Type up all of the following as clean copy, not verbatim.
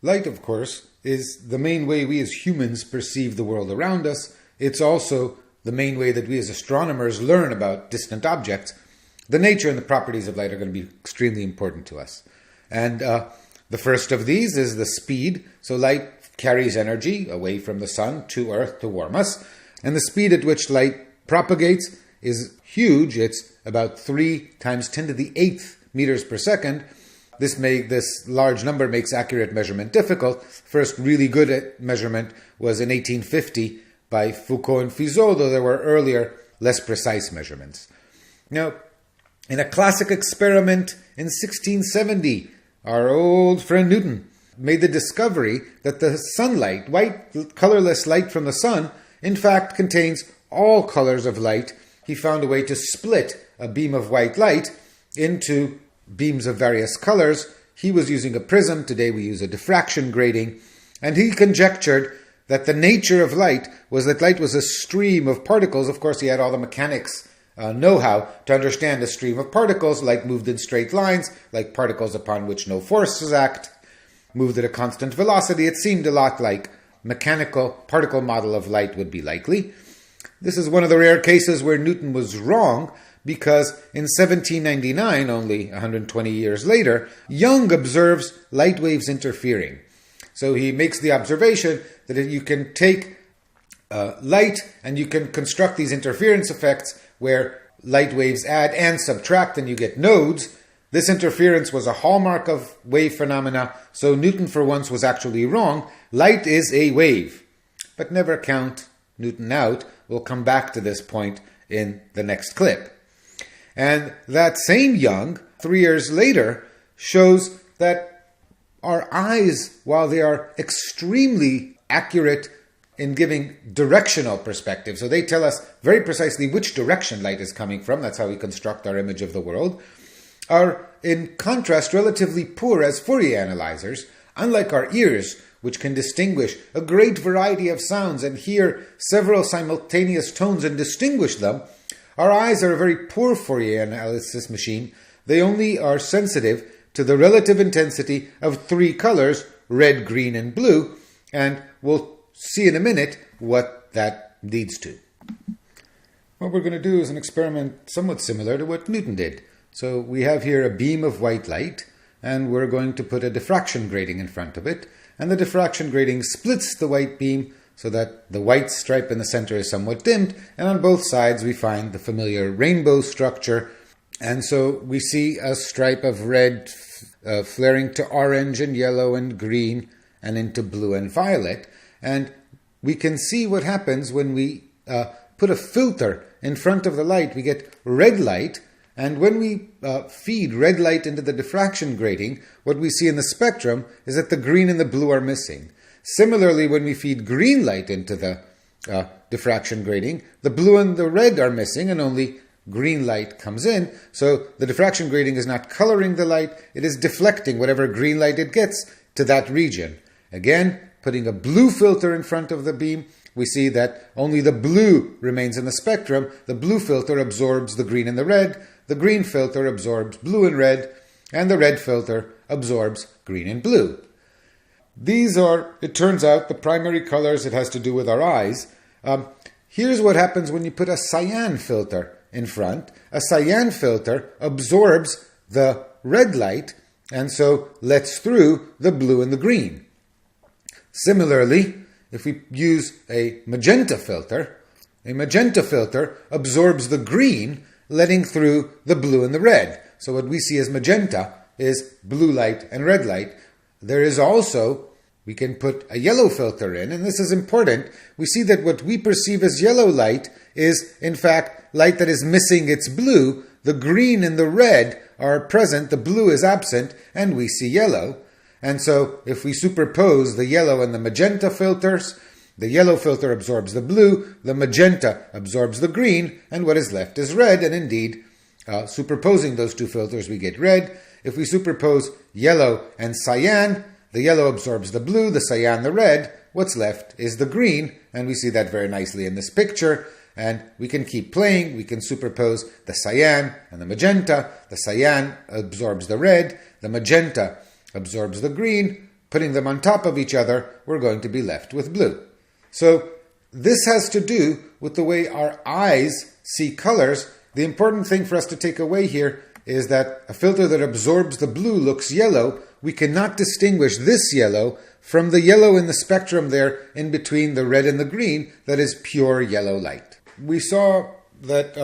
Light, of course, is the main way we as humans perceive the world around us. It's also the main way that we as astronomers learn about distant objects. The nature and the properties of light are going to be extremely important to us. And the first of these is the speed. So light carries energy away from the sun to Earth to warm us. And the speed at which light propagates is huge. It's about 3 times 10 to the 8th meters per second. This large number makes accurate measurement difficult. First really good measurement was in 1850 by Foucault and Fizeau, though there were earlier, less precise measurements. Now, in a classic experiment in 1670, our old friend Newton made the discovery that the sunlight, white, colorless light from the sun, in fact contains all colors of light. He found a way to split a beam of white light into beams of various colors. He was using a prism. Today we use a diffraction grating. And he conjectured that the nature of light was a stream of particles. Of course, he had all the mechanics know-how to understand a stream of particles. Light moved in straight lines, like particles upon which no forces act, moved at a constant velocity. It seemed a lot like mechanical particle model of light would be likely. This is one of the rare cases where Newton was wrong, because in 1799, only 120 years later, Young observes light waves interfering. So he makes the observation that you can take light and you can construct these interference effects where light waves add and subtract and you get nodes. This interference was a hallmark of wave phenomena, so Newton for once was actually wrong. Light is a wave. But never count Newton out. We'll come back to this point in the next clip. And that same Young, 3 years later, shows that our eyes, while they are extremely accurate in giving directional perspective, so they tell us very precisely which direction light is coming from, that's how we construct our image of the world, are in contrast relatively poor as Fourier analyzers, unlike our ears, which can distinguish a great variety of sounds and hear several simultaneous tones and distinguish them. Our eyes are a very poor Fourier analysis machine. They only are sensitive to the relative intensity of 3 colors, red, green, and blue, and we'll see in a minute what that leads to. What we're going to do is an experiment somewhat similar to what Newton did. So we have here a beam of white light, and we're going to put a diffraction grating in front of it, and the diffraction grating splits the white beam so that the white stripe in the center is somewhat dimmed, and on both sides we find the familiar rainbow structure. And so we see a stripe of red flaring to orange and yellow and green and into blue and violet. And we can see what happens when we put a filter in front of the light. We get red light, and when we feed red light into the diffraction grating, what we see in the spectrum is that the green and the blue are missing. Similarly, when we feed green light into the diffraction grating, the blue and the red are missing and only green light comes in. So the diffraction grating is not coloring the light, it is deflecting whatever green light it gets to that region. Again, putting a blue filter in front of the beam, we see that only the blue remains in the spectrum. The blue filter absorbs the green and the red, the green filter absorbs blue and red, and the red filter absorbs green and blue. These are, it turns out, the primary colors. It has to do with our eyes. Here's what happens when you put a cyan filter in front. A cyan filter absorbs the red light and so lets through the blue and the green. Similarly, if we use a magenta filter absorbs the green, letting through the blue and the red. So what we see as magenta is blue light and red light. There is also, we can put a yellow filter in, and this is important. We see that what we perceive as yellow light is, in fact, light that is missing its blue. The green and the red are present, the blue is absent, and we see yellow. And so, if we superpose the yellow and the magenta filters, the yellow filter absorbs the blue, the magenta absorbs the green, and what is left is red, and indeed, superposing those two filters, we get red. If we superpose yellow and cyan, the yellow absorbs the blue, the cyan the red. What's left is the green, and we see that very nicely in this picture. And we can keep playing. We can superpose the cyan and the magenta. The cyan absorbs the red, the magenta absorbs the green, putting them on top of each other, we're going to be left with blue. So this has to do with the way our eyes see colors. The important thing for us to take away here is that a filter that absorbs the blue looks yellow. We cannot distinguish this yellow from the yellow in the spectrum there in between the red and the green that is pure yellow light. We saw that,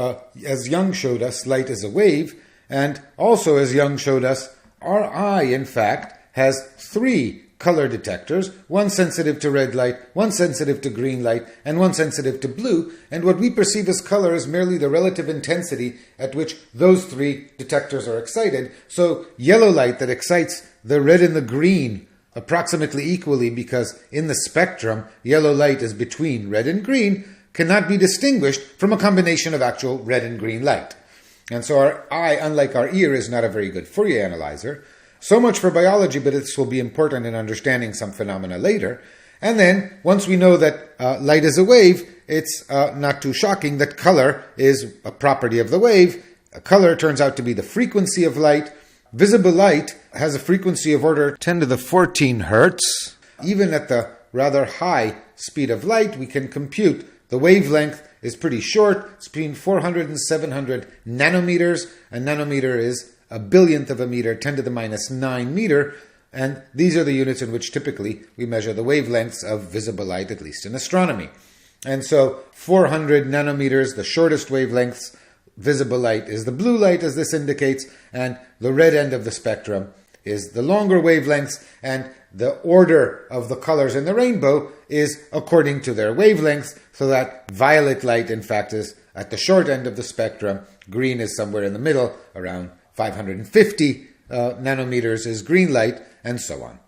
as Young showed us, light is a wave, and also as Young showed us, our eye, in fact, has 3 color detectors, one sensitive to red light, one sensitive to green light, and one sensitive to blue, and what we perceive as color is merely the relative intensity at which those 3 detectors are excited. So yellow light that excites the red and the green approximately equally, because in the spectrum, yellow light is between red and green, cannot be distinguished from a combination of actual red and green light. And so our eye, unlike our ear, is not a very good Fourier analyzer. So much for biology, but this will be important in understanding some phenomena later. And then, once we know that light is a wave, it's not too shocking that color is a property of the wave. Color turns out to be the frequency of light. Visible light has a frequency of order 10 to the 14 hertz. Even at the rather high speed of light, we can compute the wavelength is pretty short. It's between 400 and 700 nanometers. A nanometer is a billionth of a meter, 10 to the minus 9 meter, and these are the units in which typically we measure the wavelengths of visible light, at least in astronomy. And so 400 nanometers, the shortest wavelengths, visible light is the blue light, as this indicates, and the red end of the spectrum is the longer wavelengths, and the order of the colors in the rainbow is according to their wavelengths, so that violet light, in fact, is at the short end of the spectrum, green is somewhere in the middle, around 550 nanometers is green light, and so on.